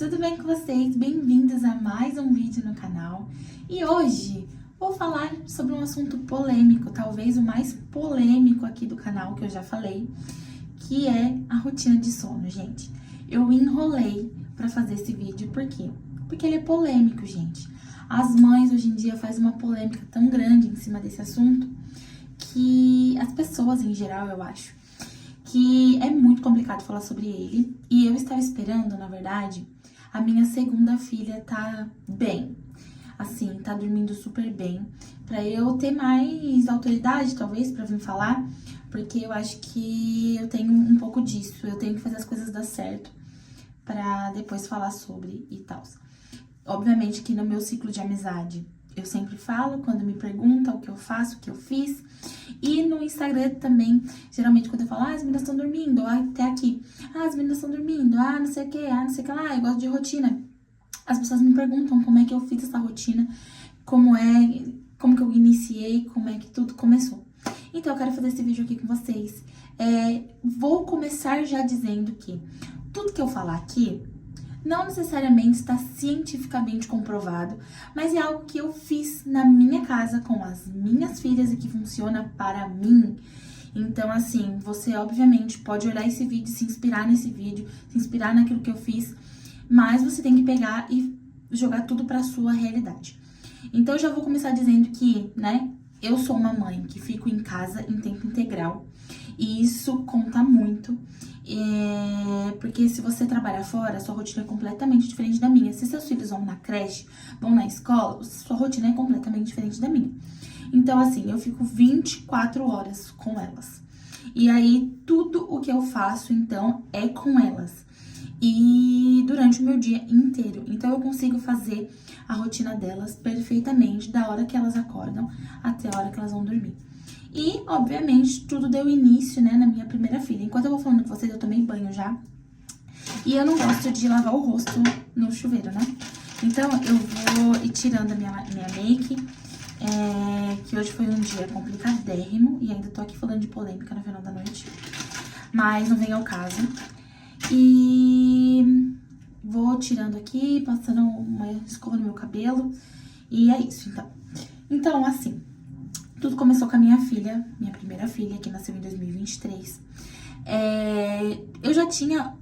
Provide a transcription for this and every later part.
tudo bem com vocês? Bem-vindos a mais um vídeo no canal. E hoje vou falar sobre um assunto polêmico, talvez o mais polêmico aqui do canal que eu já falei, que é a rotina de sono, gente. Eu enrolei pra fazer esse vídeo, por quê? Porque ele é polêmico, gente. As mães hoje em dia fazem uma polêmica tão grande em cima desse assunto que as pessoas em geral, eu acho, que é muito complicado falar sobre ele. E eu estava esperando, na verdade, a minha segunda filha tá bem, assim, tá dormindo super bem, pra eu ter mais autoridade, talvez, pra vir falar, porque eu acho que eu tenho um pouco disso, eu tenho que fazer as coisas dar certo pra depois falar sobre e tal. Obviamente que no meu ciclo de amizade, eu sempre falo quando me perguntam o que eu faço, o que eu fiz. E no Instagram também, geralmente quando eu falo, as meninas estão dormindo, até aqui, as meninas estão dormindo, não sei o que, não sei o que lá, eu gosto de rotina. As pessoas me perguntam como é que eu fiz essa rotina, como que eu iniciei, como é que tudo começou. Então eu quero fazer esse vídeo aqui com vocês. Vou começar já dizendo que tudo que eu falar aqui não necessariamente está cientificamente comprovado, mas é algo que eu fiz na minha casa com as minhas filhas e que funciona para mim. Então, assim, você obviamente pode olhar esse vídeo, se inspirar nesse vídeo, se inspirar naquilo que eu fiz, mas você tem que pegar e jogar tudo para a sua realidade. Então, eu já vou começar dizendo que, eu sou uma mãe que fico em casa em tempo integral e isso conta muito. Porque se você trabalha fora, sua rotina é completamente diferente da minha. Se seus filhos vão na creche, vão na escola, sua rotina é completamente diferente da minha. Então, assim, eu fico 24 horas com elas. E aí, tudo o que eu faço, então, é com elas. E durante o meu dia inteiro. Então, eu consigo fazer a rotina delas perfeitamente, da hora que elas acordam até a hora que elas vão dormir. E, obviamente, tudo deu início, na minha primeira filha. Enquanto eu vou falando com vocês, eu tomei banho já. E eu não gosto de lavar o rosto no chuveiro, Então, eu vou ir tirando a minha make, que hoje foi um dia complicadérrimo. E ainda tô aqui falando de polêmica no final da noite. Mas não vem ao caso. E vou tirando aqui, passando uma escova no meu cabelo. E é isso, então. Então, assim, tudo começou com a minha filha, minha primeira filha, que nasceu em 2023. Eu já tinha,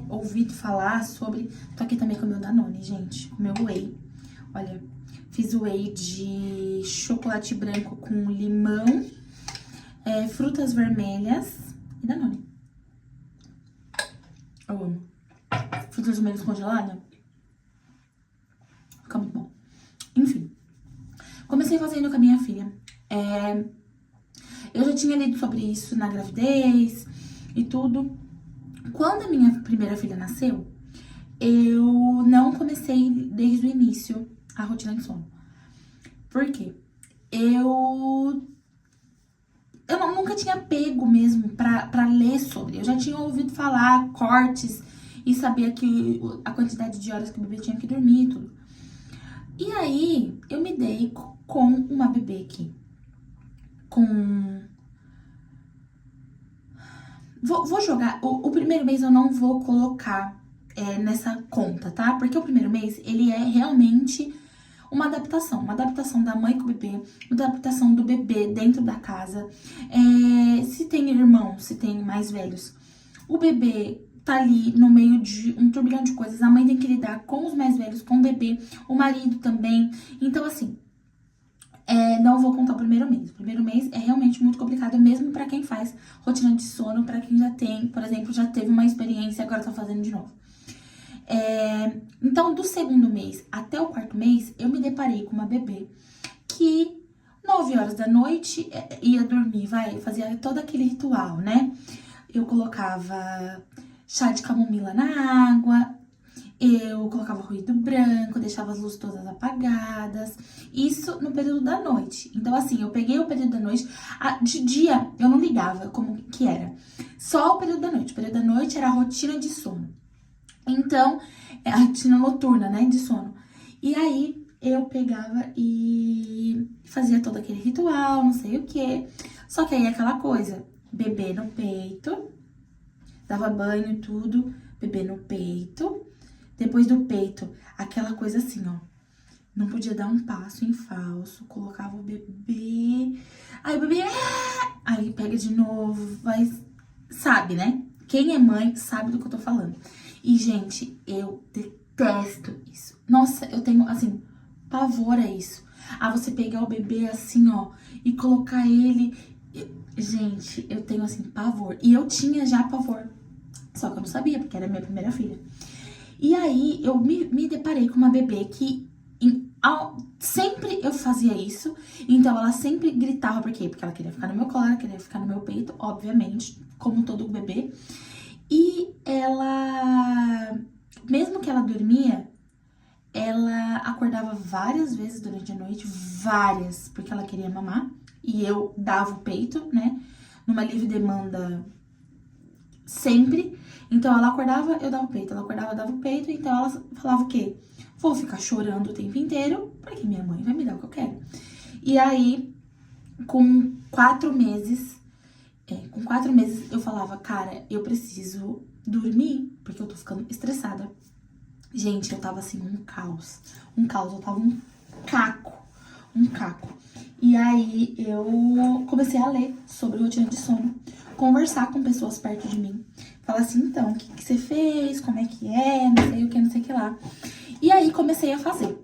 ouvido falar sobre... Tô aqui também com o meu Danone, gente, o meu whey. Olha, fiz o whey de chocolate branco com limão, frutas vermelhas e Danone. Eu amo. Frutas vermelhas congeladas. Fica muito bom. Enfim. Comecei fazendo com a minha filha. Eu já tinha lido sobre isso na gravidez e tudo. Quando a minha primeira filha nasceu, eu não comecei desde o início a rotina de sono. Por quê? Eu nunca tinha pego mesmo pra ler sobre. Eu já tinha ouvido falar cortes e sabia que a quantidade de horas que o bebê tinha que dormir e tudo. E aí, eu me dei com uma bebê aqui. Vou jogar... O primeiro mês eu não vou colocar nessa conta, tá? Porque o primeiro mês, ele é realmente uma adaptação. Uma adaptação da mãe com o bebê, uma adaptação do bebê dentro da casa. Se tem irmão, se tem mais velhos, o bebê tá ali no meio de um turbilhão de coisas. A mãe tem que lidar com os mais velhos, com o bebê, o marido também. Então, assim, não vou contar o primeiro mês. O primeiro mês é realmente muito complicado, mesmo pra quem faz rotina de sono, pra quem já tem, por exemplo, já teve uma experiência e agora tá fazendo de novo. Então, do segundo mês até o quarto mês, eu me deparei com uma bebê que 9 horas da noite ia dormir, fazia todo aquele ritual, Eu colocava chá de camomila na água, eu colocava ruído branco, deixava as luzes todas apagadas, isso no período da noite. Então, assim, eu peguei o período da noite, de dia eu não ligava como que era, só o período da noite. O período da noite era a rotina de sono. Então, a rotina noturna, de sono. E aí, eu pegava e fazia todo aquele ritual, não sei o quê. Só que aí, aquela coisa, bebê no peito, dava banho e tudo, bebê no peito, Depois do peito, aquela coisa assim, ó. Não podia dar um passo em falso, colocava o bebê, aí o bebê, aí pega de novo, vai, sabe, né? Quem é mãe sabe do que eu tô falando. E, gente, eu detesto isso. Nossa, eu tenho, assim, pavor a isso. Ah, você pegar o bebê assim, ó, e colocar ele... Gente, eu tenho, assim, pavor. E eu tinha já pavor, só que eu não sabia, porque era minha primeira filha. E aí, eu me deparei com uma bebê que... sempre eu fazia isso, então ela sempre gritava, por quê? Porque ela queria ficar no meu colo, ela queria ficar no meu peito, obviamente, como todo bebê. E ela, mesmo que ela dormia, ela acordava várias vezes durante a noite, várias, porque ela queria mamar, e eu dava o peito, né, numa livre demanda sempre. Então ela acordava, eu dava o peito, ela acordava, eu dava o peito, então ela falava o quê? Vou ficar chorando o tempo inteiro, porque minha mãe vai me dar o que eu quero. E aí, com 4 meses, eu falava, cara, eu preciso dormir, porque eu tô ficando estressada. Gente, eu tava assim, um caos, eu tava um caco. E aí, eu comecei a ler sobre rotina de sono, conversar com pessoas perto de mim, falar assim, então, o que você fez, como é que é, não sei o que, não sei o que lá. E aí, comecei a fazer.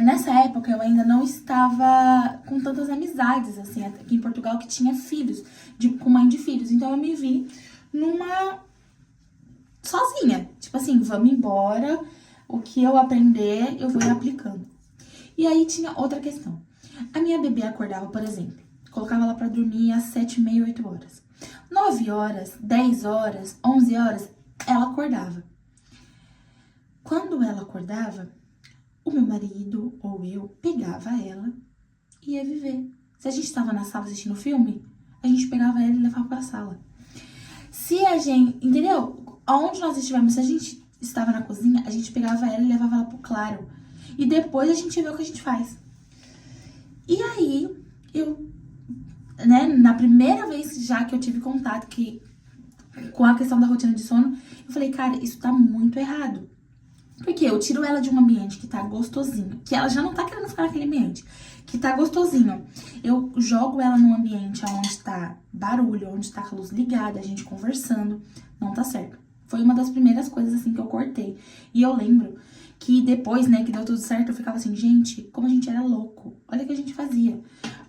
Nessa época, eu ainda não estava com tantas amizades, assim, aqui em Portugal, que tinha filhos, com mãe de filhos. Então, eu me vi sozinha. Tipo assim, vamos embora, o que eu aprender, eu vou ir aplicando. E aí, tinha outra questão. A minha bebê acordava, por exemplo, colocava ela pra dormir às 7h30, 8 horas. 9 horas, 10 horas, 11 horas, ela acordava. Quando ela acordava, o meu marido ou eu pegava ela e ia viver. Se a gente estava na sala assistindo filme, a gente pegava ela e levava pra sala. Se a gente, entendeu? Aonde nós estivemos, se a gente estava na cozinha, a gente pegava ela e levava ela pro claro. E depois a gente vê o que a gente faz. E aí, eu, né, na primeira vez já que eu tive contato com a questão da rotina de sono, eu falei, cara, isso tá muito errado. Porque eu tiro ela de um ambiente que tá gostosinho, que ela já não tá querendo ficar naquele ambiente, que tá gostosinho. Eu jogo ela num ambiente onde tá barulho, onde tá com a luz ligada, a gente conversando, não tá certo. Foi uma das primeiras coisas, assim, que eu cortei. E eu lembro que depois, né, que deu tudo certo, eu ficava assim, gente, como a gente era louco. Olha o que a gente fazia.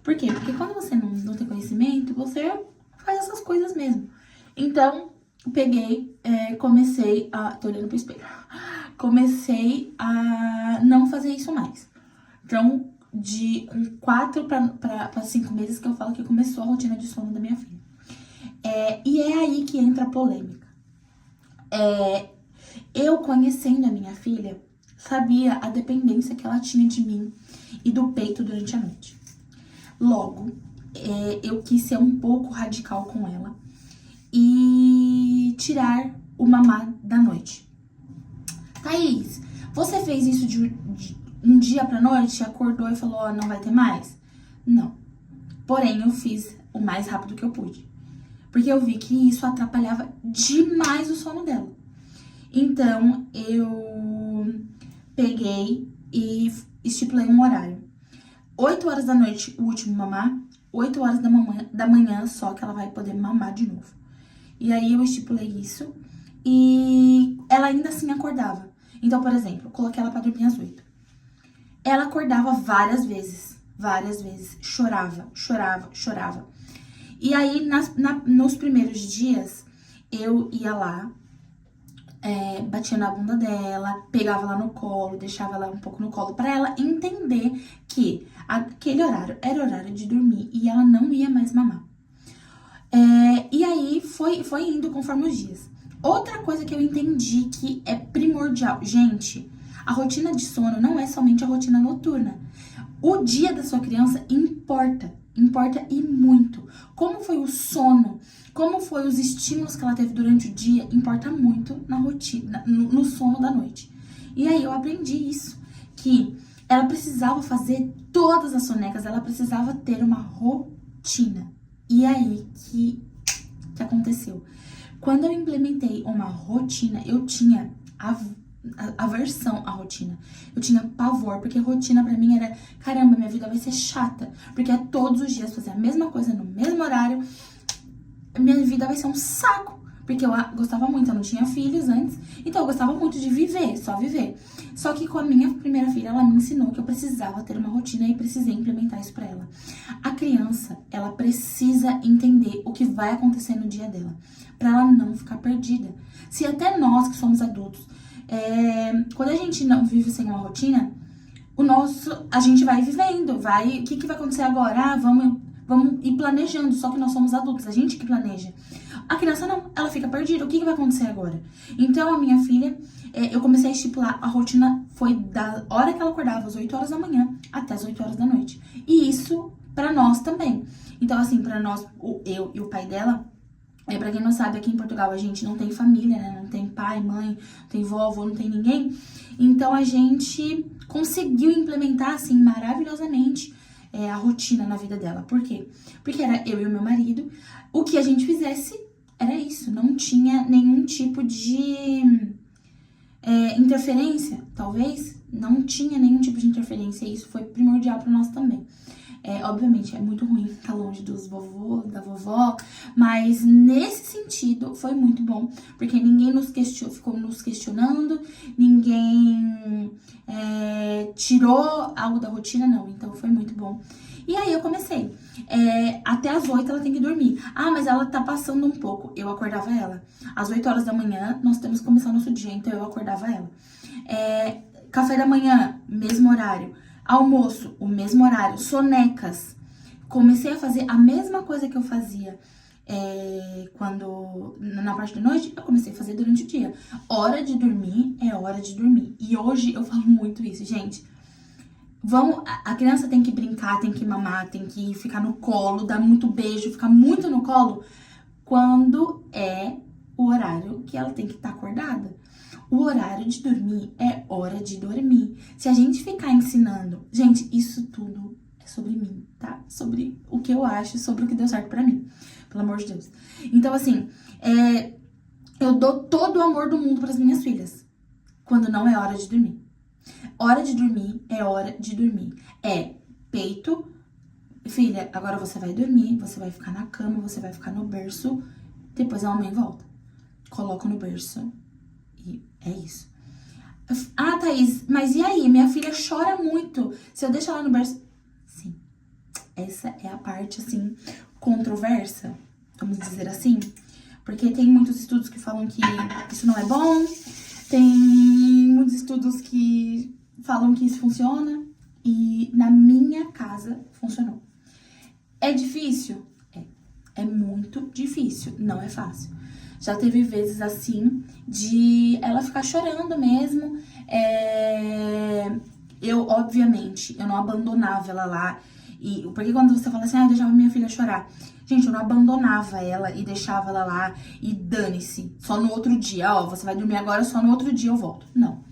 Por quê? Porque quando você não tem conhecimento, você faz essas coisas mesmo. Então, eu peguei, comecei a... Tô olhando pro espelho. Comecei a não fazer isso mais. Então, de 4 para 5 meses que eu falo que começou a rotina de sono da minha filha. E é aí que entra a polêmica. Eu, conhecendo a minha filha, sabia a dependência que ela tinha de mim e do peito durante a noite. Logo, eu quis ser um pouco radical com ela e tirar o mamar da noite. Thaís, você fez isso de um dia pra noite, acordou e falou, ó, não vai ter mais? Não. Porém, eu fiz o mais rápido que eu pude. Porque eu vi que isso atrapalhava demais o sono dela. Então, eu peguei e estipulei um horário. 8 horas da noite, o último mamar. 8 horas da manhã, só que ela vai poder mamar de novo. E aí, eu estipulei isso. E ela ainda assim acordava. Então, por exemplo, eu coloquei ela pra dormir às 8. Ela acordava várias vezes. Chorava. E aí, nos primeiros dias, eu ia lá, batia na bunda dela, pegava ela no colo, deixava ela um pouco no colo, pra ela entender que aquele horário era horário de dormir e ela não ia mais mamar. E aí, foi indo conforme os dias. Outra coisa que eu entendi que é primordial, gente, a rotina de sono não é somente a rotina noturna. O dia da sua criança importa e muito. Como foi o sono, como foi os estímulos que ela teve durante o dia, importa muito na rotina, no sono da noite. E aí eu aprendi isso, que ela precisava fazer todas as sonecas, ela precisava ter uma rotina. E aí que aconteceu? Quando eu implementei uma rotina, eu tinha aversão à rotina. Eu tinha pavor, porque rotina pra mim era, caramba, minha vida vai ser chata, porque é todos os dias fazer a mesma coisa no mesmo horário, minha vida vai ser um saco. Porque eu gostava muito, eu não tinha filhos antes, então eu gostava muito de viver, só viver. Só que com a minha primeira filha, ela me ensinou que eu precisava ter uma rotina e precisei implementar isso pra ela. A criança, ela precisa entender o que vai acontecer no dia dela, pra ela não ficar perdida. Se até nós que somos adultos, quando a gente não vive sem uma rotina, a gente vai vivendo, o que vai acontecer agora? Vamos ir planejando, só que nós somos adultos, a gente que planeja. A criança não, ela fica perdida, o que vai acontecer agora? Então, a minha filha, eu comecei a estipular, a rotina foi da hora que ela acordava, às 8 horas da manhã, até as 8 horas da noite. E isso pra nós também. Então, assim, pra nós, eu e o pai dela, pra quem não sabe, aqui em Portugal a gente não tem família, né? Não tem pai, mãe, não tem vovô, não tem ninguém. Então, a gente conseguiu implementar, assim, maravilhosamente a rotina na vida dela. Por quê? Porque era eu e o meu marido. O que a gente fizesse era isso. Não tinha nenhum tipo de interferência, talvez. Não tinha nenhum tipo de interferência. E isso foi primordial para nós também. Obviamente, é muito ruim estar longe dos vovôs, da vovó, mas nesse sentido foi muito bom, porque ninguém ficou nos questionando, ninguém tirou algo da rotina, não, então foi muito bom. E aí eu comecei, até as 8 ela tem que dormir. Ah, mas ela tá passando um pouco, eu acordava ela. Às 8 horas da manhã, nós temos que começar o nosso dia, então eu acordava ela. Café da manhã, mesmo horário. Almoço, o mesmo horário. Sonecas. Comecei a fazer a mesma coisa que eu fazia quando na parte da noite, eu comecei a fazer durante o dia. Hora de dormir é hora de dormir. E hoje eu falo muito isso, gente. A criança tem que brincar, tem que mamar, tem que ficar no colo, dar muito beijo, ficar muito no colo quando é o horário que ela tem que estar acordada. O horário de dormir é hora de dormir. Se a gente ficar ensinando... Gente, isso tudo é sobre mim, tá? Sobre o que eu acho, sobre o que deu certo pra mim. Pelo amor de Deus. Então, assim, eu dou todo o amor do mundo pras minhas filhas. Quando não é hora de dormir. Hora de dormir é hora de dormir. Peito. Filha, agora você vai dormir, você vai ficar na cama, você vai ficar no berço. Depois a mamãe volta. Coloca no berço. E é isso. Ah, Thaís, mas e aí? Minha filha chora muito. Se eu deixar ela no berço... Sim. Essa é a parte, assim, controversa, vamos dizer assim. Porque tem muitos estudos que falam que isso não é bom. Tem muitos estudos que falam que isso funciona. E na minha casa funcionou. É difícil? É muito difícil. Não é fácil. Já teve vezes assim, de ela ficar chorando mesmo. Obviamente, eu não abandonava ela lá. Porque quando você fala assim, eu deixava minha filha chorar. Gente, eu não abandonava ela e deixava ela lá e dane-se. Só no outro dia, você vai dormir agora, só no outro dia eu volto. Não.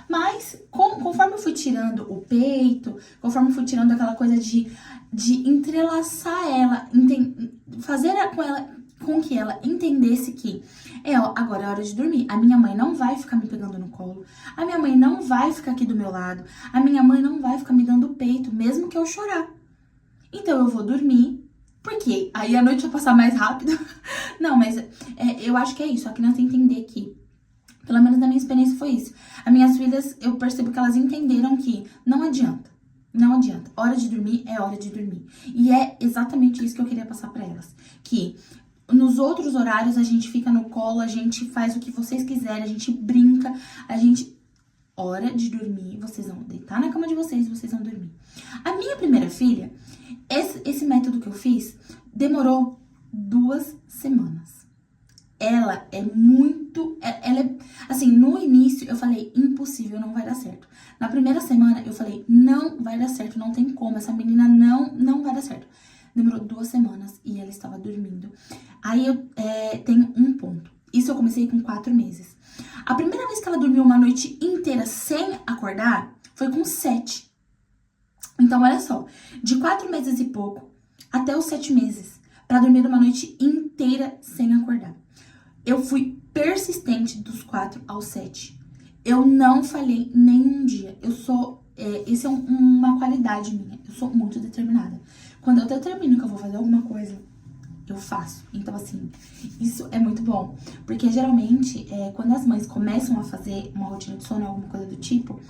Mas, conforme eu fui tirando o peito, conforme eu fui tirando aquela coisa de entrelaçar ela, fazer com que ela entendesse que agora é hora de dormir. A minha mãe não vai ficar me pegando no colo. A minha mãe não vai ficar aqui do meu lado. A minha mãe não vai ficar me dando peito, mesmo que eu chorar. Então eu vou dormir, porque aí a noite vai passar mais rápido. Não, mas eu acho que é isso. A criança entender que, pelo menos na minha experiência foi isso. As minhas filhas, eu percebo que elas entenderam que não adianta. Não adianta. Hora de dormir é hora de dormir. E é exatamente isso que eu queria passar pra elas. Que nos outros horários a gente fica no colo, a gente faz o que vocês quiserem, a gente brinca, hora de dormir, vocês vão deitar na cama de vocês e vocês vão dormir. A minha primeira filha, esse método que eu fiz, demorou 2 semanas. Ela é assim, no início eu falei, impossível, não vai dar certo. Na primeira semana eu falei, não vai dar certo, não tem como, essa menina não vai dar certo. Demorou 2 semanas e ela estava dormindo. Aí eu tenho um ponto. Isso eu comecei com 4 meses. A primeira vez que ela dormiu uma noite inteira sem acordar foi com 7. Então, olha só, de 4 meses e pouco até os 7 meses, pra dormir uma noite inteira sem acordar. Eu fui persistente dos 4 aos 7. Eu não falhei nenhum dia. Isso é uma qualidade minha. Eu sou muito determinada. Quando eu determino que eu vou fazer alguma coisa, eu faço. Então, assim, isso é muito bom. Porque, geralmente, quando as mães começam a fazer uma rotina de sono, alguma coisa do tipo,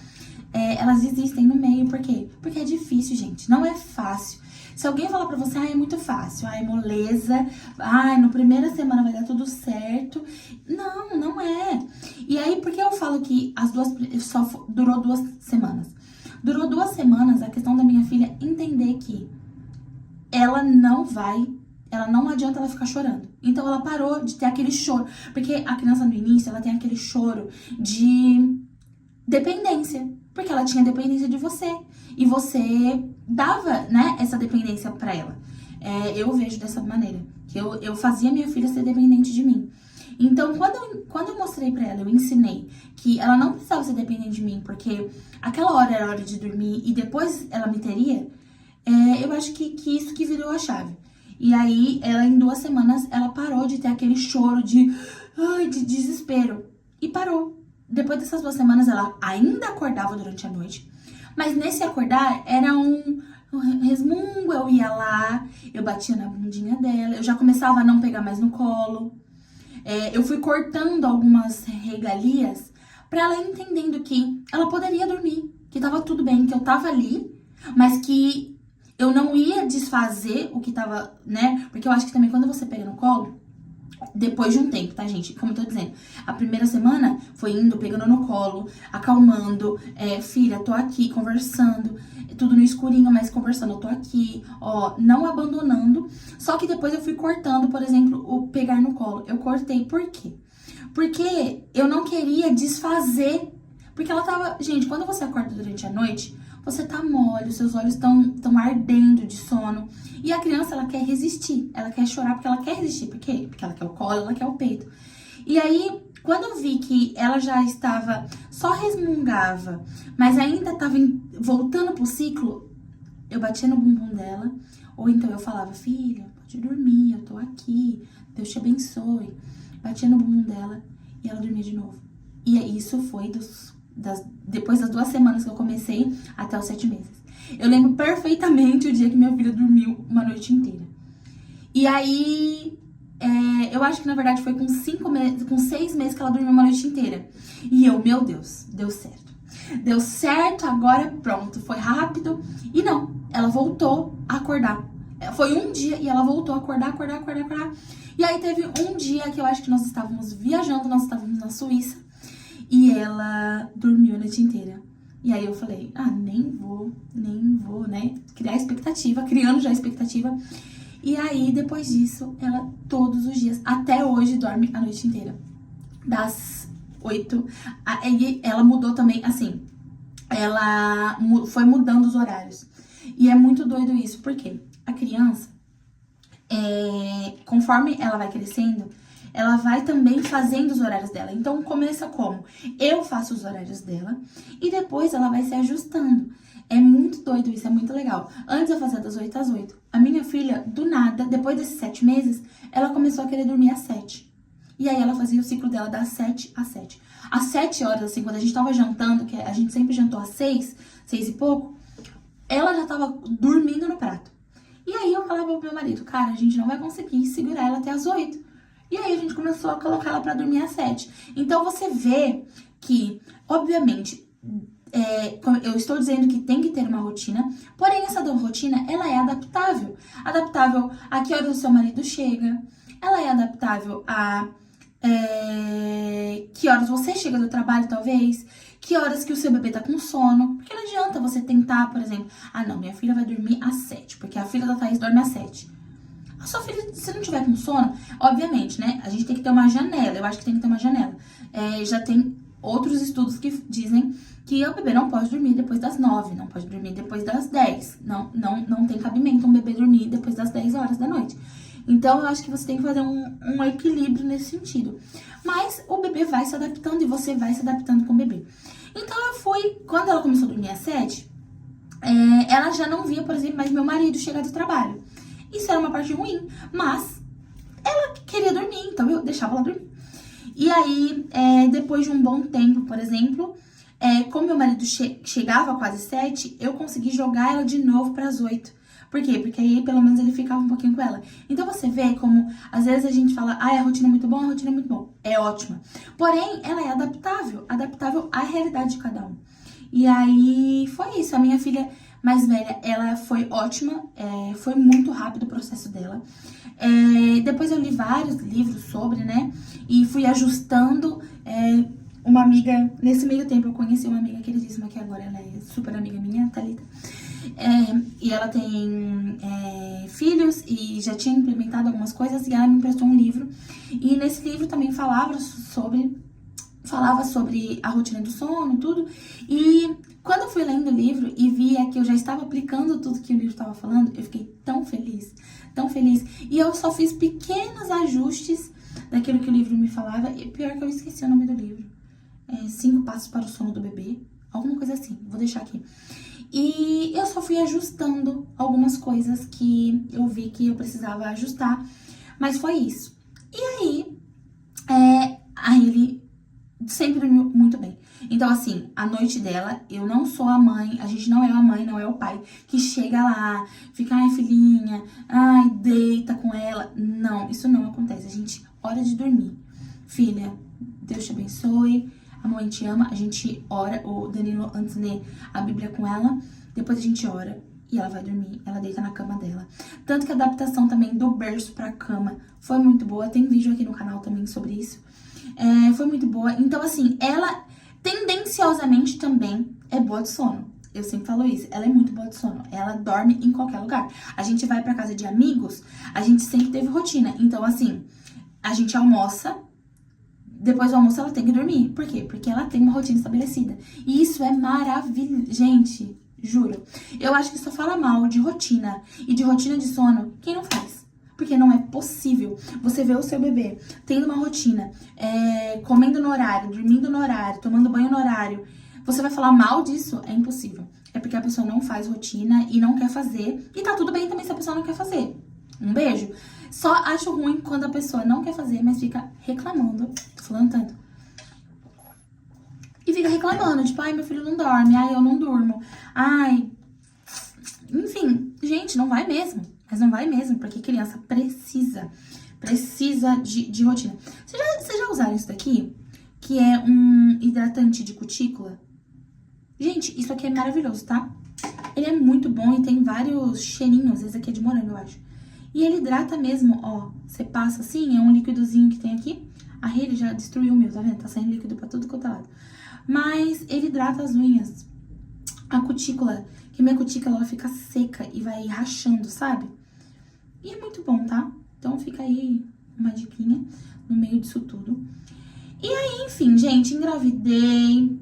elas desistem no meio. Por quê? Porque é difícil, gente. Não é fácil. Se alguém falar pra você, é muito fácil, é moleza, na primeira semana vai dar tudo certo. Não, não é. E aí, por que eu falo que só durou 2 semanas? Durou 2 semanas a questão da minha filha entender que ela não adianta ela ficar chorando. Então ela parou de ter aquele choro. Porque a criança no início, ela tem aquele choro de dependência. Porque ela tinha dependência de você. E você dava, né, essa dependência pra ela. Eu vejo dessa maneira. Que eu fazia minha filha ser dependente de mim. Então, quando eu mostrei pra ela, eu ensinei que ela não precisava ser dependente de mim, porque aquela hora era hora de dormir e depois ela me teria, eu acho que isso que virou a chave. E aí, ela em 2 semanas, ela parou de ter aquele choro de desespero. E parou. Depois dessas 2 semanas, ela ainda acordava durante a noite. Mas nesse acordar, era um resmungo. Eu ia lá, eu batia na bundinha dela, eu já começava a não pegar mais no colo. Eu fui cortando algumas regalias pra ela entendendo que ela poderia dormir, que tava tudo bem, que eu tava ali, mas que eu não ia desfazer o que tava, né? Porque eu acho que também quando você pega no colo, depois de um tempo, tá, gente? Como eu tô dizendo, a primeira semana foi indo, pegando no colo, acalmando, filha, tô aqui conversando, tudo no escurinho, mas conversando, eu tô aqui, ó, não abandonando. Só que depois eu fui cortando, por exemplo, o pegar no colo. Eu cortei, por quê? Porque eu não queria desfazer. Porque ela tava... Gente, quando você acorda durante a noite, você tá mole, os seus olhos estão ardendo de sono. E a criança, ela quer resistir. Ela quer chorar porque ela quer resistir. Por quê? Porque ela quer o colo, ela quer o peito. E aí, quando eu vi que ela já estava... Só resmungava, mas ainda estava voltando pro ciclo, eu batia no bumbum dela. Ou então eu falava, filha, pode dormir, eu tô aqui. Deus te abençoe. Batia no bumbum dela e ela dormia de novo. E isso foi depois das 2 semanas que eu comecei até os 7 meses. Eu lembro perfeitamente o dia que minha filha dormiu uma noite inteira. E aí, eu acho que na verdade foi com 6 meses que ela dormiu uma noite inteira. E eu, meu Deus, deu certo. Deu certo, agora pronto, foi rápido. E não, ela voltou a acordar. Foi um dia e ela voltou a acordar. E aí teve um dia que eu acho que nós estávamos viajando, nós estávamos na Suíça. E ela dormiu a noite inteira. E aí eu falei, nem vou, né? Criando já a expectativa. E aí, depois disso, ela todos os dias, até hoje, dorme a noite inteira. Das 8. Ela mudou também, assim, ela foi mudando os horários. E é muito doido isso, porque a criança, conforme ela vai crescendo, ela vai também fazendo os horários dela. Então, começa como? Eu faço os horários dela e depois ela vai se ajustando. É muito doido isso, é muito legal. Antes eu fazia das 8 às 8. A minha filha, do nada, depois desses 7 meses, ela começou a querer dormir às 7. E aí ela fazia o ciclo dela das 7 às 7. Às 7 horas, assim, quando a gente tava jantando, que a gente sempre jantou às 6 e pouco, ela já tava dormindo no prato. E aí eu falava pro meu marido, cara, a gente não vai conseguir segurar ela até às 8. E aí a gente começou a colocar ela pra dormir às 7. Então você vê que, obviamente, eu estou dizendo que tem que ter uma rotina, porém essa rotina, ela é adaptável. Adaptável a que horas o seu marido chega, ela é adaptável a que horas você chega do trabalho, talvez, que horas que o seu bebê tá com sono, porque não adianta você tentar, por exemplo, não, minha filha vai dormir às 7, porque a filha da Thaís dorme às 7. A sua filha, se não tiver com sono, obviamente, né, a gente tem que ter uma janela, eu acho que tem que ter uma janela. Já tem outros estudos que dizem que o bebê não pode dormir depois das 9, não pode dormir depois das 10. Não tem cabimento um bebê dormir depois das 10 horas da noite. Então, eu acho que você tem que fazer um equilíbrio nesse sentido. Mas o bebê vai se adaptando e você vai se adaptando com o bebê. Então, quando ela começou a dormir às 7, ela já não via, por exemplo, mais meu marido chegar do trabalho. Isso era uma parte ruim, mas ela queria dormir, então eu deixava ela dormir. E aí, depois de um bom tempo, por exemplo, como meu marido chegava quase 7, eu consegui jogar ela de novo para as 8. Por quê? Porque aí, pelo menos, ele ficava um pouquinho com ela. Então, você vê como, às vezes, a gente fala, a rotina é muito bom, a rotina é muito bom. É ótima. Porém, ela é adaptável à realidade de cada um. E aí, foi isso. A minha filha mais velha, ela foi ótima, foi muito rápido o processo dela. Depois eu li vários livros sobre, né? E fui ajustando. Uma amiga, nesse meio tempo eu conheci uma amiga queridíssima, que agora ela é super amiga minha, Thalita. E ela tem filhos e já tinha implementado algumas coisas e ela me emprestou um livro. E nesse livro também falava sobre a rotina do sono, tudo. E quando eu fui lendo o livro e via que eu já estava aplicando tudo que o livro estava falando, eu fiquei tão feliz, tão feliz. E eu só fiz pequenos ajustes daquilo que o livro me falava. E pior que eu esqueci o nome do livro. 5 Passos para o Sono do Bebê. Alguma coisa assim, vou deixar aqui. E eu só fui ajustando algumas coisas que eu vi que eu precisava ajustar. Mas foi isso. E aí, ele sempre dormiu muito bem. Então, assim, a noite dela, eu não sou a mãe, a gente não é a mãe, não é o pai, que chega lá, fica, ai, filhinha, ai, deita com ela. Não, isso não acontece. A gente, hora de dormir. Filha, Deus te abençoe, a mãe te ama, a gente ora, o Danilo antes lê a Bíblia com ela, depois a gente ora e ela vai dormir, ela deita na cama dela. Tanto que a adaptação também do berço pra cama foi muito boa, tem vídeo aqui no canal também sobre isso. Foi muito boa. Então, assim, ela tendenciosamente também é boa de sono. Eu sempre falo isso. Ela é muito boa de sono. Ela dorme em qualquer lugar. A gente vai pra casa de amigos, a gente sempre teve rotina. Então, assim, a gente almoça, depois do almoço ela tem que dormir. Por quê? Porque ela tem uma rotina estabelecida. E isso é maravilhoso. Gente, juro. Eu acho que só fala mal de rotina e de rotina de sono quem não faz. Porque não é possível você ver o seu bebê tendo uma rotina, comendo no horário, dormindo no horário, tomando banho no horário. Você vai falar mal disso? É impossível. É porque a pessoa não faz rotina e não quer fazer. E tá tudo bem também se a pessoa não quer fazer. Um beijo. Só acho ruim quando a pessoa não quer fazer, mas fica reclamando. Tô falando tanto. E fica reclamando, tipo, ai, meu filho não dorme, ai, eu não durmo. Ai, enfim, gente, não vai mesmo. Mas não vai mesmo, porque criança precisa de rotina. Vocês já usaram isso daqui? Que é um hidratante de cutícula? Gente, isso aqui é maravilhoso, tá? Ele é muito bom e tem vários cheirinhos. Esse aqui é de morango, eu acho. E ele hidrata mesmo, ó. Você passa assim, é um líquidozinho que tem aqui. A Rede já destruiu o meu, tá vendo? Tá saindo líquido pra tudo quanto é lado. Mas ele hidrata as unhas. A cutícula, que minha cutícula ela fica seca e vai rachando, sabe? E é muito bom, tá? Então fica aí uma diquinha no meio disso tudo. E aí, enfim, gente, engravidei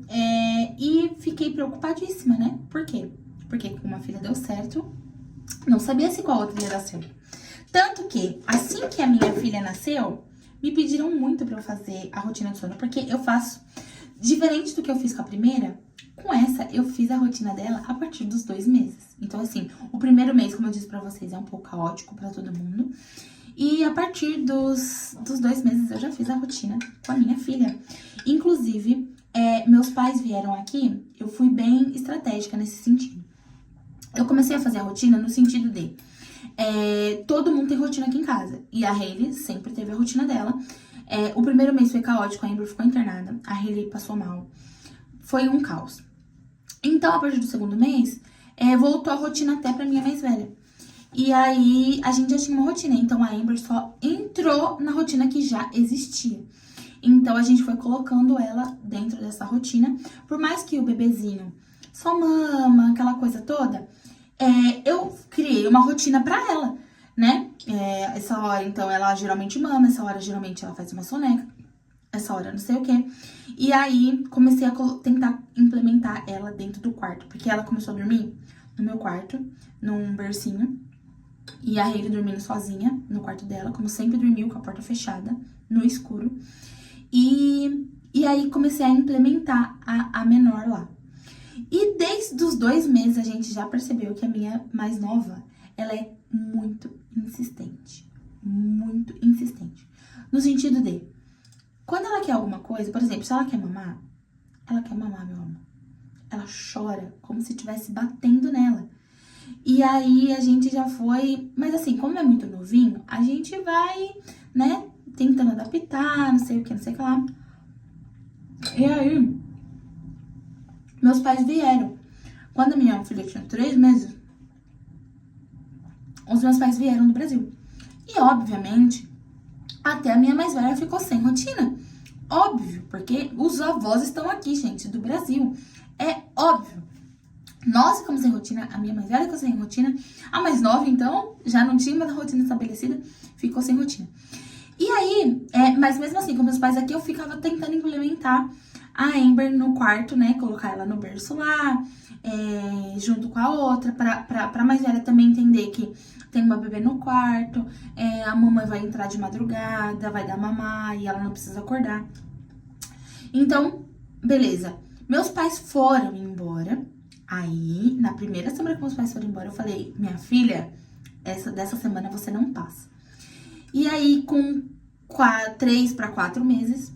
e fiquei preocupadíssima, né? Por quê? Porque com uma filha deu certo, não sabia se com a outra ia dar certo. Tanto que, assim que a minha filha nasceu, me pediram muito pra eu fazer a rotina de sono, porque eu faço, diferente do que eu fiz com a primeira, com essa eu fiz a rotina dela a partir dos 2 meses. Então, assim, o primeiro mês, como eu disse pra vocês, é um pouco caótico pra todo mundo. E a partir dos 2 meses eu já fiz a rotina com a minha filha. Inclusive, meus pais vieram aqui, eu fui bem estratégica nesse sentido. Eu comecei a fazer a rotina no sentido de... todo mundo tem rotina aqui em casa. E a Hailey sempre teve a rotina dela. O primeiro mês foi caótico, a Amber ficou internada. A Hailey passou mal. Foi um caos. Então, a partir do segundo mês, voltou a rotina até pra minha mais velha. E aí, a gente já tinha uma rotina. Então, a Amber só entrou na rotina que já existia. Então, a gente foi colocando ela dentro dessa rotina. Por mais que o bebezinho só mama, aquela coisa toda, eu criei uma rotina pra ela, né? Essa hora, então, ela geralmente mama. Essa hora, geralmente, ela faz uma soneca. Essa hora, não sei o quê. E aí, comecei a tentar implementar ela dentro do quarto. Porque ela começou a dormir no meu quarto, num bercinho. E a Hailey dormindo sozinha no quarto dela, como sempre dormiu com a porta fechada, no escuro. E aí comecei a implementar a menor lá. E desde os 2 meses a gente já percebeu que a minha mais nova, ela é muito insistente. Muito insistente. No sentido de, Quando ela quer alguma coisa, por exemplo, se ela quer mamar, meu amor. Ela chora como se estivesse batendo nela. E aí a gente já foi... Mas assim, como é muito novinho, a gente vai, né, tentando adaptar, não sei o que, não sei o que lá. E aí, meus pais vieram. Quando a minha filha tinha 3 meses, os meus pais vieram do Brasil. E, obviamente, até a minha mais velha ficou sem rotina. Óbvio, porque os avós estão aqui, gente, do Brasil. É óbvio. Nós ficamos sem rotina, a minha mais velha ficou sem rotina. A mais nova, então, já não tinha uma rotina estabelecida, ficou sem rotina. E aí, mas mesmo assim, com meus pais aqui, eu ficava tentando implementar a Amber no quarto, né? Colocar ela no berço lá, junto com a outra, pra mais velha também entender que tem uma bebê no quarto, a mamãe vai entrar de madrugada, vai dar mamar e ela não precisa acordar. Então, beleza. Meus pais foram embora. Aí, na primeira semana que meus pais foram embora, eu falei, minha filha, dessa semana você não passa. E aí, com 3 para 4 meses,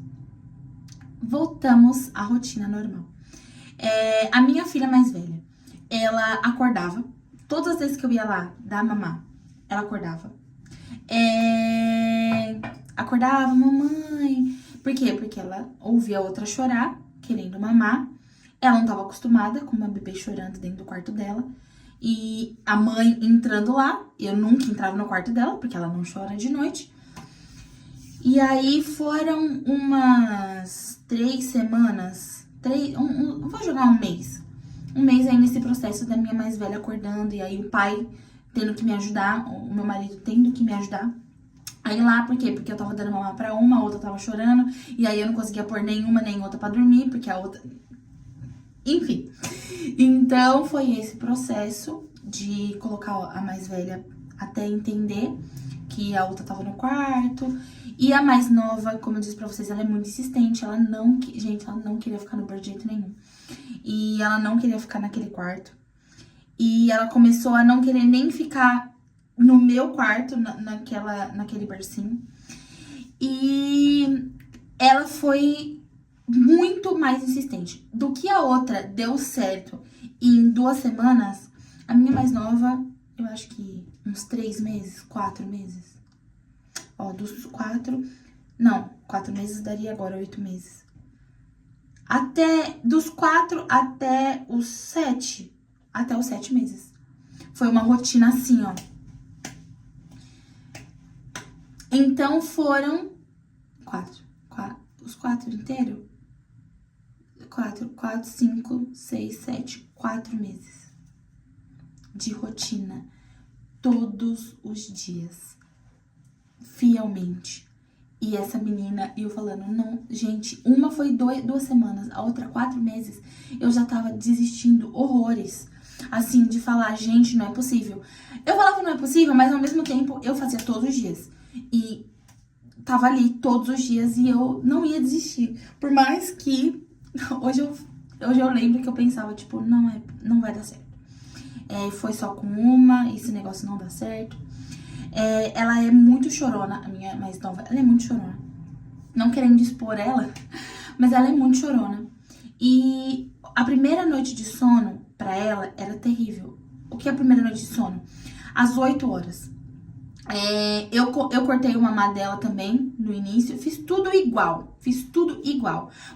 voltamos à rotina normal. A minha filha mais velha, ela acordava. Todas as vezes que eu ia lá dar mamar, ela acordava. Acordava, mamãe. Por quê? Porque ela ouvia a outra chorar, querendo mamar. Ela não estava acostumada com uma bebê chorando dentro do quarto dela. E a mãe entrando lá, eu nunca entrava no quarto dela, porque ela não chora de noite. E aí foram umas 3 semanas, vou jogar um mês. Um mês aí nesse processo da minha mais velha acordando, e aí o pai tendo que me ajudar, o meu marido tendo que me ajudar. Aí lá, por quê? Porque eu tava dando mamar pra uma, a outra tava chorando, e aí eu não conseguia pôr nenhuma nem outra pra dormir, porque a outra... Enfim, então foi esse processo de colocar a mais velha até entender que a outra tava no quarto. E a mais nova, como eu disse pra vocês, ela é muito insistente. Ela não queria ficar no berço de jeito nenhum. E ela não queria ficar naquele quarto. E ela começou a não querer nem ficar no meu quarto, naquele bercinho. E ela foi muito mais insistente. Do que a outra deu certo e em 2 semanas, a minha mais nova, eu acho que uns 3 meses, 4 meses. Ó, dos 4... Não, 4 meses daria agora 8 meses. Dos 4 até os 7. Até os 7 meses. Foi uma rotina assim, ó. Então foram 4. Os 4 inteiros? 4, 5, 6, 7, 4 meses de rotina, todos os dias, fielmente. E essa menina, eu falando, não, gente, uma foi 2 semanas, a outra 4 meses, eu já tava desistindo horrores, assim, de falar, gente, não é possível. Eu falava não é possível, mas ao mesmo tempo eu fazia todos os dias. E tava ali todos os dias e eu não ia desistir. Por mais que hoje eu lembro que eu pensava, tipo, não vai dar certo. Foi só com uma, esse negócio não dá certo. Ela é muito chorona, a minha mais nova, ela é muito chorona. Não querendo expor ela, mas ela é muito chorona. E a primeira noite de sono pra ela era terrível. O que é a primeira noite de sono? Às 8 horas. Eu cortei o mamar dela também no início, fiz tudo igual.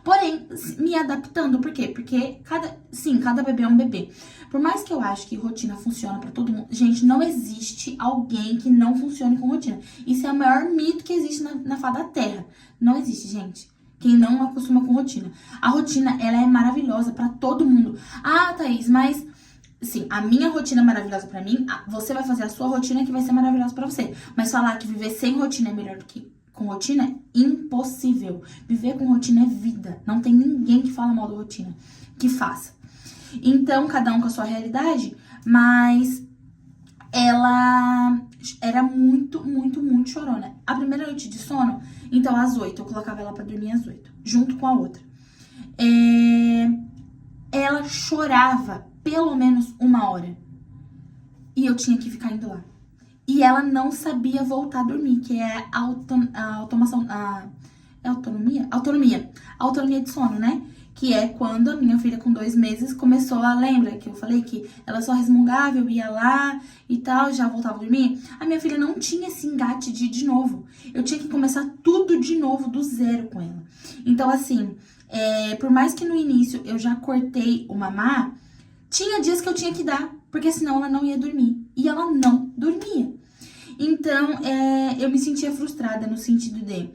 Porém, me adaptando, por quê? Porque cada bebê é um bebê. Por mais que eu acho que rotina funciona pra todo mundo, gente, não existe alguém que não funcione com rotina. Isso é o maior mito que existe na face da terra. Não existe, gente. Quem não acostuma com rotina. A rotina, ela é maravilhosa pra todo mundo. Ah, Thaís, mas... Sim, a minha rotina é maravilhosa pra mim, você vai fazer a sua rotina que vai ser maravilhosa pra você. Mas falar que viver sem rotina é melhor do que com rotina é impossível. Viver com rotina é vida. Não tem ninguém que fala mal da rotina, que faça. Então, cada um com a sua realidade, mas ela era muito, muito, muito chorona. A primeira noite de sono, então às 8, eu colocava ela pra dormir às 8, junto com a outra. Ela chorava pelo menos 1 hora. E eu tinha que ficar indo lá. E ela não sabia voltar a dormir, que é a automação, É autonomia? Autonomia. Autonomia de sono, né? Que é quando a minha filha com 2 meses começou a... Lembra que eu falei que ela só resmungava, eu ia lá e tal, já voltava a dormir? A minha filha não tinha esse engate de novo. Eu tinha que começar tudo de novo, do zero com ela. Então, assim, por mais que no início eu já cortei o mamar, tinha dias que eu tinha que dar, porque senão ela não ia dormir. E ela não dormia. Então, eu me sentia frustrada no sentido de...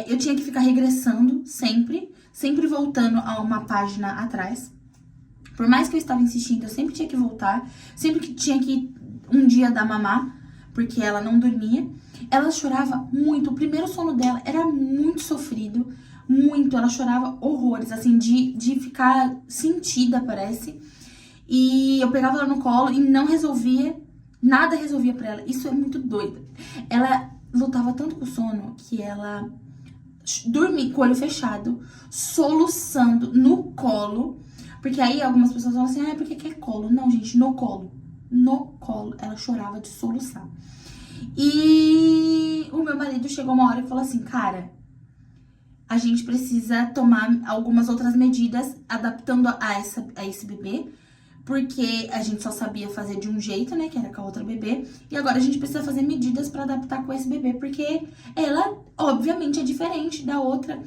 eu tinha que ficar regressando sempre voltando a uma página atrás. Por mais que eu estava insistindo, eu sempre tinha que voltar. Sempre que tinha que um dia dar mamar, porque ela não dormia. Ela chorava muito. O primeiro sono dela era muito sofrido. Muito. Ela chorava horrores, assim, de ficar sentida, parece. E eu pegava ela no colo e não resolvia. Nada resolvia pra ela. Isso é muito doido. Ela lutava tanto com o sono que ela... dormir com o olho fechado, soluçando no colo. Porque aí algumas pessoas falam assim, por que é colo? Não, gente, no colo. No colo. Ela chorava de soluçar. E o meu marido chegou uma hora e falou assim, cara, a gente precisa tomar algumas outras medidas adaptando a esse bebê. Porque a gente só sabia fazer de um jeito, né, que era com a outra bebê. E agora a gente precisa fazer medidas pra adaptar com esse bebê, porque ela, obviamente, é diferente da outra.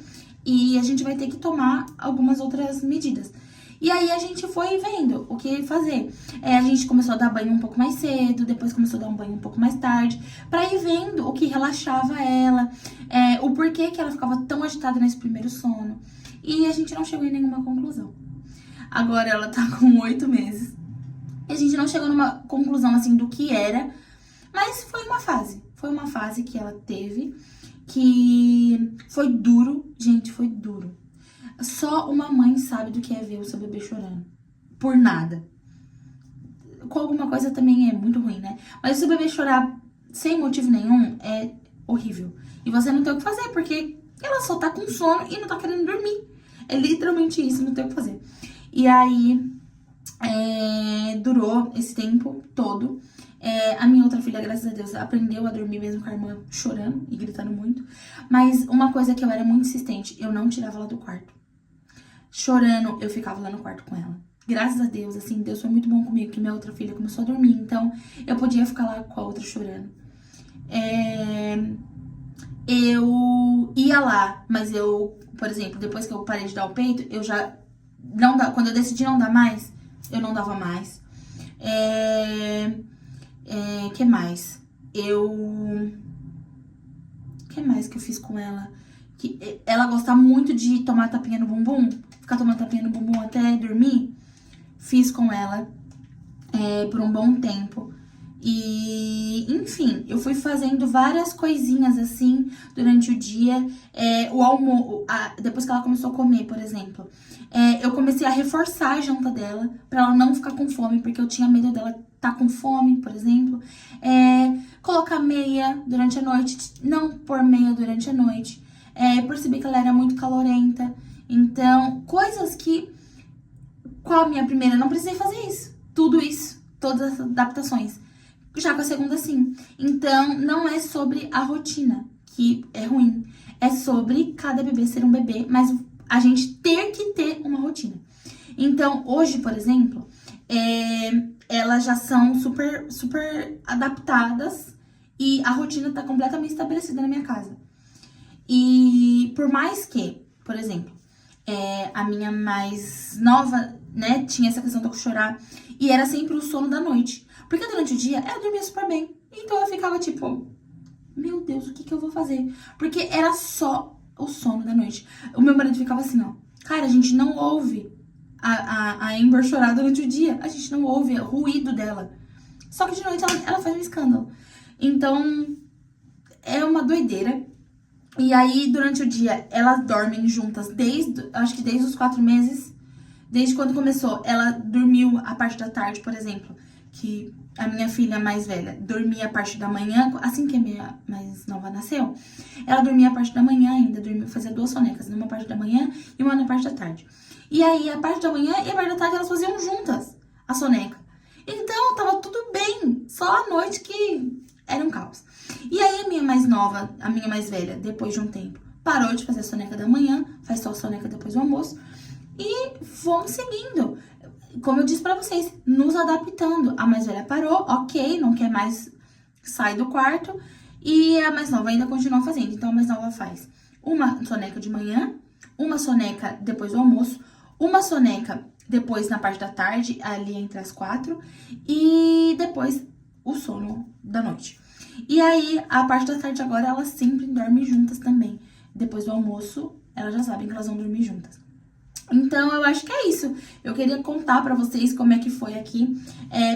E a gente vai ter que tomar algumas outras medidas. E aí a gente foi vendo o que fazer. A gente começou a dar banho um pouco mais cedo, depois começou a dar um banho um pouco mais tarde, pra ir vendo o que relaxava ela, o porquê que ela ficava tão agitada nesse primeiro sono. E a gente não chegou em nenhuma conclusão. Agora ela tá com 8 meses. E a gente não chegou numa conclusão, assim, do que era. Mas foi uma fase. Foi uma fase que ela teve. Que foi duro. Gente, foi duro. Só uma mãe sabe do que é ver o seu bebê chorando. Por nada. Com alguma coisa também é muito ruim, né? Mas se o bebê chorar sem motivo nenhum, é horrível. E você não tem o que fazer, porque ela só tá com sono e não tá querendo dormir. É literalmente isso, não tem o que fazer. E aí, durou esse tempo todo. A minha outra filha, graças a Deus, aprendeu a dormir mesmo com a irmã chorando e gritando muito. Mas uma coisa que eu era muito insistente, eu não tirava ela do quarto. Chorando, eu ficava lá no quarto com ela. Graças a Deus, assim, Deus foi muito bom comigo, que minha outra filha começou a dormir. Então, eu podia ficar lá com a outra chorando. Eu ia lá, mas eu, por exemplo, depois que eu parei de dar o peito, eu já... quando eu decidi não dar mais, eu não dava mais. Que mais? Que mais que eu fiz com ela? Ela gosta muito de tomar tapinha no bumbum. Ficar tomando tapinha no bumbum até dormir. Fiz com ela por um bom tempo. E, enfim, eu fui fazendo várias coisinhas assim durante o dia. O almoço, depois que ela começou a comer, por exemplo, eu comecei a reforçar a janta dela pra ela não ficar com fome, porque eu tinha medo dela estar com fome, por exemplo. Colocar meia durante a noite, não pôr meia durante a noite. Percebi que ela era muito calorenta. Então, coisas que com a minha primeira não precisei fazer isso. Tudo isso, todas as adaptações. Já com a segunda, sim. Então, não é sobre a rotina, que é ruim. É sobre cada bebê ser um bebê, mas a gente ter que ter uma rotina. Então, hoje, por exemplo, elas já são super adaptadas e a rotina tá completamente estabelecida na minha casa. E por mais que, por exemplo, a minha mais nova, né, tinha essa questão do chorar e era sempre o sono da noite. Porque durante o dia ela dormia super bem. Então eu ficava tipo, meu Deus, o que eu vou fazer? Porque era só o sono da noite. O meu marido ficava assim, ó, cara, a gente não ouve a Amber chorar durante o dia. A gente não ouve o ruído dela. Só que de noite ela faz um escândalo. Então, é uma doideira. E aí, durante o dia, elas dormem juntas acho que desde os 4 meses. Desde quando começou, ela dormiu a parte da tarde, por exemplo. Que a minha filha mais velha dormia a parte da manhã, assim que a minha mais nova nasceu. Ela dormia a parte da manhã ainda, fazia 2 sonecas, numa parte da manhã e uma na parte da tarde. E aí, a parte da manhã e a parte da tarde, elas faziam juntas a soneca. Então, tava tudo bem, só à noite que era um caos. E aí, a minha mais nova, a minha mais velha, depois de um tempo, parou de fazer a soneca da manhã, faz só a soneca depois do almoço. E vamos seguindo. Como eu disse pra vocês, nos adaptando. A mais velha parou, ok, não quer mais sair do quarto. E a mais nova ainda continua fazendo. Então, a mais nova faz uma soneca de manhã, uma soneca depois do almoço, uma soneca depois na parte da tarde, ali entre as 4, e depois o sono da noite. E aí, a parte da tarde agora, elas sempre dormem juntas também. Depois do almoço, elas já sabem que elas vão dormir juntas. Então, eu acho que é isso. Eu queria contar pra vocês como é que foi aqui.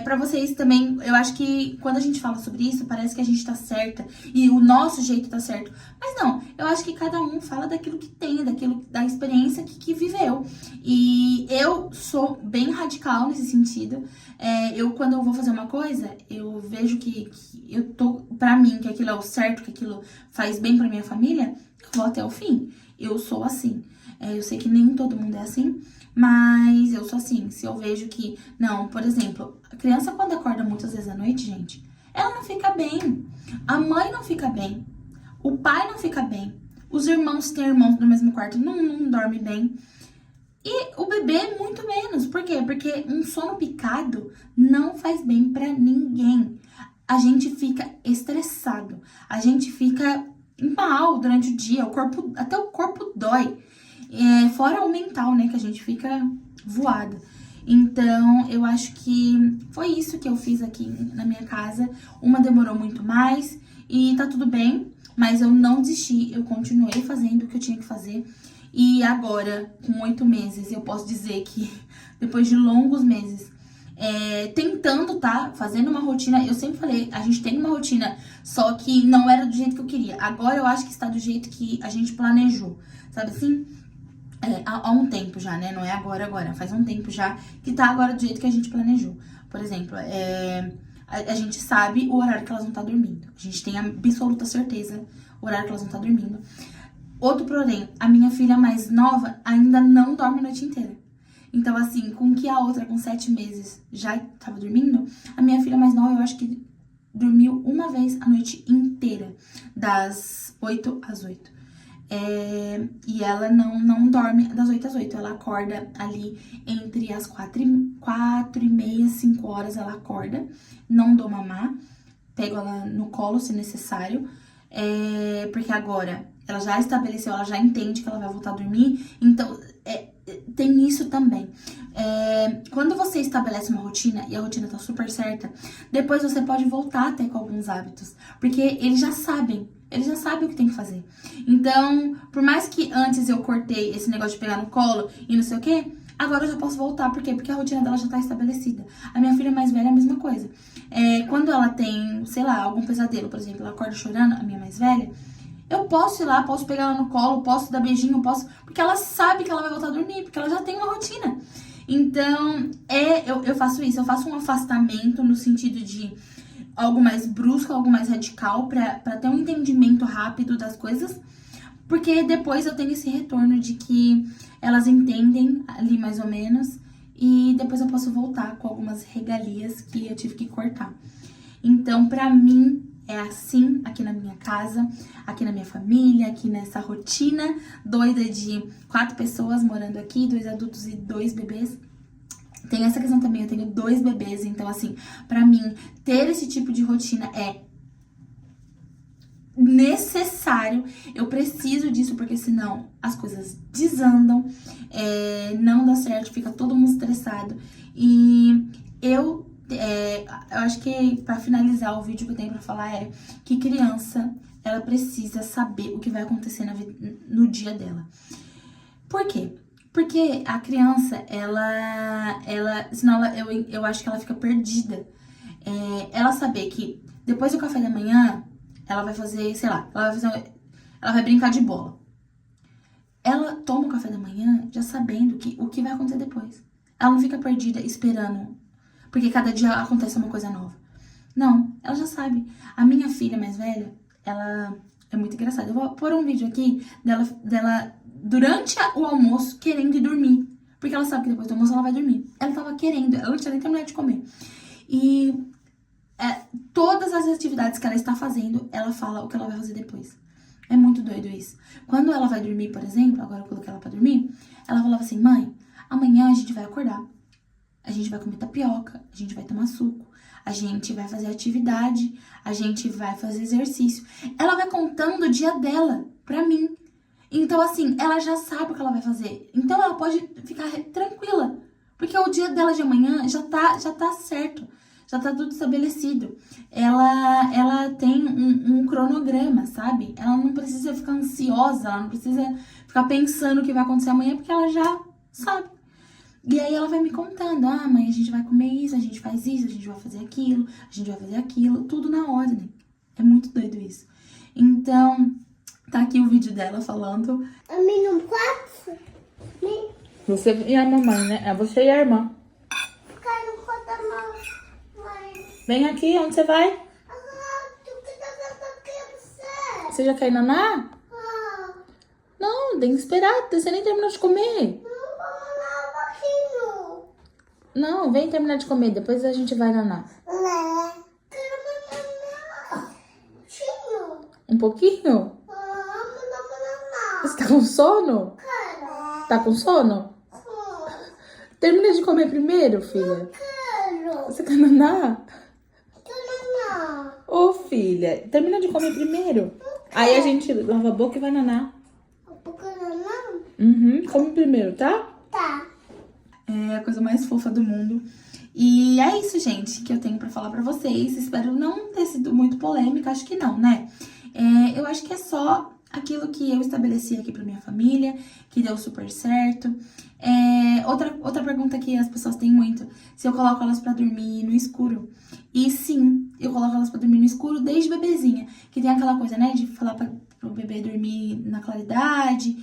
Pra vocês também, eu acho que quando a gente fala sobre isso, parece que a gente tá certa e o nosso jeito tá certo. Mas não, eu acho que cada um fala daquilo que tem, da experiência que viveu. E eu sou bem radical nesse sentido. Quando eu vou fazer uma coisa, eu vejo que eu tô, pra mim, que aquilo é o certo, que aquilo faz bem pra minha família, eu vou até o fim. Eu sou assim. Eu sei que nem todo mundo é assim, mas eu sou assim. Se eu vejo que... Não, por exemplo, a criança quando acorda muitas vezes à noite, gente, ela não fica bem. A mãe não fica bem. O pai não fica bem. Os irmãos, têm irmãos no mesmo quarto, não dorme bem. E o bebê muito menos. Por quê? Porque um sono picado não faz bem pra ninguém. A gente fica estressado. A gente fica mal durante o dia. Até o corpo dói. Fora o mental, né, que a gente fica voado. Então, eu acho que foi isso que eu fiz aqui na minha casa. Uma demorou muito mais e tá tudo bem, mas eu não desisti, eu continuei fazendo o que eu tinha que fazer. E agora, com 8 meses, eu posso dizer que depois de longos meses, tentando, tá, fazendo uma rotina, eu sempre falei, a gente tem uma rotina, só que não era do jeito que eu queria. Agora eu acho que está do jeito que a gente planejou, sabe assim? Há um tempo já, né? Não é agora. Faz um tempo já que tá agora do jeito que a gente planejou. Por exemplo, a gente sabe o horário que elas vão estar dormindo. A gente tem absoluta certeza o horário que elas vão estar dormindo. Outro porém, a minha filha mais nova ainda não dorme a noite inteira. Então, assim, com que a outra com 7 meses já tava dormindo, a minha filha mais nova, eu acho que dormiu uma vez a noite inteira, das 8 às 8. E ela não dorme das 8 às 8, ela acorda ali entre as 4h30, 5 horas ela acorda, não dou mamar, pego ela no colo se necessário, porque agora ela já estabeleceu, ela já entende que ela vai voltar a dormir, então tem isso também. Quando você estabelece uma rotina e a rotina tá super certa, depois você pode voltar até com alguns hábitos, porque eles já sabem o que tem que fazer. Então, por mais que antes eu cortei esse negócio de pegar no colo e não sei o quê, agora eu já posso voltar. Por quê? Porque a rotina dela já tá estabelecida. A minha filha mais velha é a mesma coisa. Quando ela tem, sei lá, algum pesadelo, por exemplo, ela acorda chorando, a minha mais velha, eu posso ir lá, posso pegar ela no colo, posso dar beijinho, porque ela sabe que ela vai voltar a dormir, porque ela já tem uma rotina. Então, eu faço isso, eu faço um afastamento no sentido de algo mais brusco, algo mais radical, pra ter um entendimento rápido das coisas, porque depois eu tenho esse retorno de que elas entendem ali mais ou menos, e depois eu posso voltar com algumas regalias que eu tive que cortar. Então, pra mim, é assim aqui na minha casa, aqui na minha família, aqui nessa rotina doida de 4 pessoas morando aqui, 2 adultos e 2 bebês. Tem essa questão também, eu tenho 2 bebês, então assim, pra mim, ter esse tipo de rotina é necessário, eu preciso disso, porque senão as coisas desandam, não dá certo, fica todo mundo estressado. E eu acho que pra finalizar o vídeo que eu tenho pra falar é que criança, ela precisa saber o que vai acontecer no dia dela. Por quê? Porque a criança, senão eu acho que ela fica perdida. Ela saber que depois do café da manhã, ela vai fazer, sei lá, ela vai brincar de bola. Ela toma o café da manhã já sabendo o que vai acontecer depois. Ela não fica perdida esperando, porque cada dia acontece uma coisa nova. Não, ela já sabe. A minha filha mais velha, ela é muito engraçada. Eu vou pôr um vídeo aqui dela durante o almoço querendo ir dormir. Porque ela sabe que depois do almoço ela vai dormir. Ela tava querendo, ela não tinha nem terminado de comer. E todas as atividades que ela está fazendo, ela fala o que ela vai fazer depois. É muito doido isso. Quando ela vai dormir, por exemplo, agora eu coloquei ela pra dormir, ela falava assim, mãe, amanhã a gente vai acordar. A gente vai comer tapioca, a gente vai tomar suco, a gente vai fazer atividade, a gente vai fazer exercício. Ela vai contando o dia dela pra mim. Então, assim, ela já sabe o que ela vai fazer. Então, ela pode ficar tranquila. Porque o dia dela de amanhã já tá certo. Já tá tudo estabelecido. Ela tem um cronograma, sabe? Ela não precisa ficar ansiosa, ela não precisa ficar pensando o que vai acontecer amanhã, porque ela já sabe. E aí ela vai me contando, ah, mãe, a gente vai comer isso, a gente faz isso, a gente vai fazer aquilo, a gente vai fazer aquilo, tudo na ordem. É muito doido isso. Então, tá aqui o vídeo dela falando. A mim não pode? Você e a mamãe, né? É você e a irmã. Quero contar mãe. Vem aqui, onde você vai? Tu que tá dando aqui você? Você já quer ir naná? Ah, Não, tem que esperar, você nem terminou de comer. não vou lá um pouquinho. Não, vem terminar de comer, depois a gente vai naná. Né? Quero banana. Tinho. Um pouquinho? Banana. Você tá com sono? Quero. Tá com sono? Termina de comer primeiro, filha. Quero. Você quer naná? Banana. Ô, filha, termina de comer primeiro. Aí a gente lava a boca e vai naná. Banana? Uhum, come primeiro, tá? Tá. É a coisa mais fofa do mundo. E é isso, gente, que eu tenho pra falar pra vocês. Espero não ter sido muito polêmica, acho que não, né? Eu acho que é só aquilo que eu estabeleci aqui pra minha família, que deu super certo. Outra pergunta que as pessoas têm muito, se eu coloco elas pra dormir no escuro. E sim, eu coloco elas pra dormir no escuro desde bebezinha, que tem aquela coisa, né, de falar pro bebê dormir na claridade.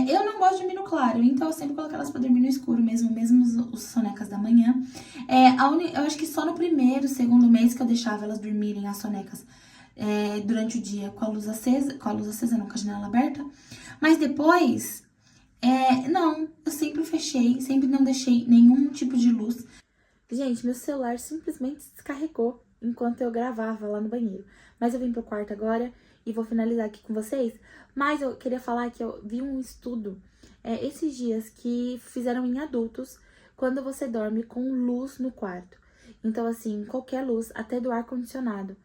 Eu não gosto de dormir no claro, então eu sempre coloco elas pra dormir no escuro mesmo os sonecas da manhã. Eu acho que só no primeiro, segundo mês que eu deixava elas dormirem as sonecas durante o dia com a luz acesa não, com a janela aberta. Mas depois, não, eu sempre fechei, sempre não deixei nenhum tipo de luz. Gente, meu celular simplesmente descarregou enquanto eu gravava lá no banheiro. Mas eu vim pro quarto agora e vou finalizar aqui com vocês. Mas eu queria falar que eu vi um estudo esses dias que fizeram em adultos quando você dorme com luz no quarto. Então, assim, qualquer luz, até do ar-condicionado.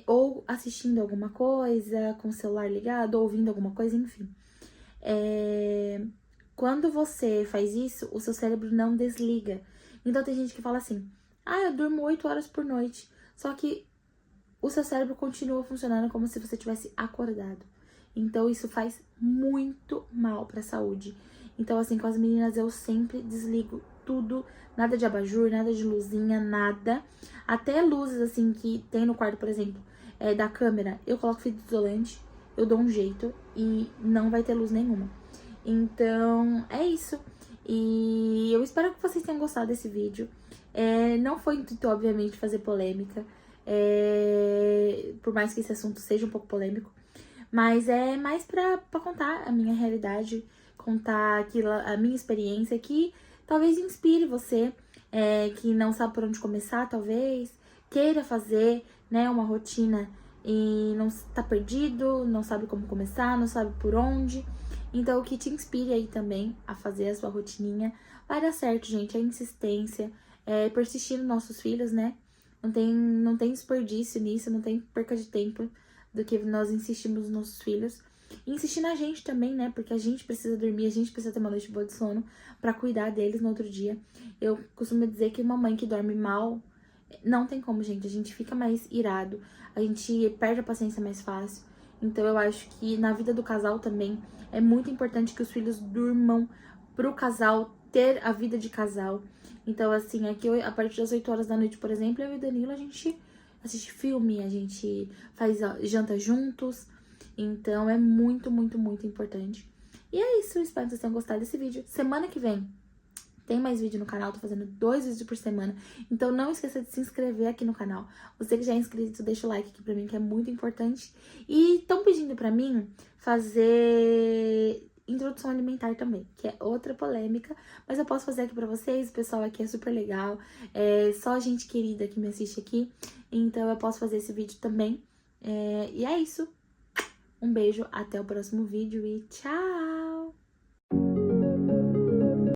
Ou assistindo alguma coisa, com o celular ligado, ou ouvindo alguma coisa, enfim. Quando você faz isso, o seu cérebro não desliga. Então tem gente que fala assim, eu durmo 8 horas por noite. Só que o seu cérebro continua funcionando como se você tivesse acordado. Então isso faz muito mal pra saúde. Então assim, com as meninas eu sempre desligo tudo. Nada de abajur, nada de luzinha, nada. Até luzes assim que tem no quarto, por exemplo, da câmera, eu coloco fita isolante, eu dou um jeito e não vai ter luz nenhuma. Então, é isso. E eu espero que vocês tenham gostado desse vídeo. Não foi intuito, obviamente, fazer polêmica. Por mais que esse assunto seja um pouco polêmico. Mas é mais pra contar a minha realidade, contar a minha experiência, que talvez inspire você, que não sabe por onde começar, talvez, queira fazer, né, uma rotina e não tá perdido, não sabe como começar, não sabe por onde. Então, que te inspire aí também a fazer a sua rotininha. Vai dar certo, gente. É insistência, persistir nos nossos filhos, né? Não tem desperdício nisso, não tem perca de tempo do que nós insistimos nos nossos filhos. E insistir na gente também, né? Porque a gente precisa dormir, a gente precisa ter uma noite boa de sono pra cuidar deles no outro dia. Eu costumo dizer que uma mãe que dorme mal, não tem como, gente. A gente fica mais irado, a gente perde a paciência mais fácil. Então eu acho que na vida do casal também é muito importante que os filhos durmam pro casal ter a vida de casal. Então assim, aqui a partir das 8 horas da noite, por exemplo, eu e o Danilo, a gente assiste filme, a gente faz janta juntos. Então é muito, muito, muito importante. E é isso, espero que vocês tenham gostado desse vídeo. Semana que vem tem mais vídeo no canal, tô fazendo 2 vídeos por semana. Então não esqueça de se inscrever aqui no canal. Você que já é inscrito, deixa o like aqui pra mim, que é muito importante. E estão pedindo pra mim fazer introdução alimentar também, que é outra polêmica. Mas eu posso fazer aqui pra vocês, o pessoal aqui é super legal. Só gente querida que me assiste aqui. Então eu posso fazer esse vídeo também. E é isso. Um beijo, até o próximo vídeo e tchau!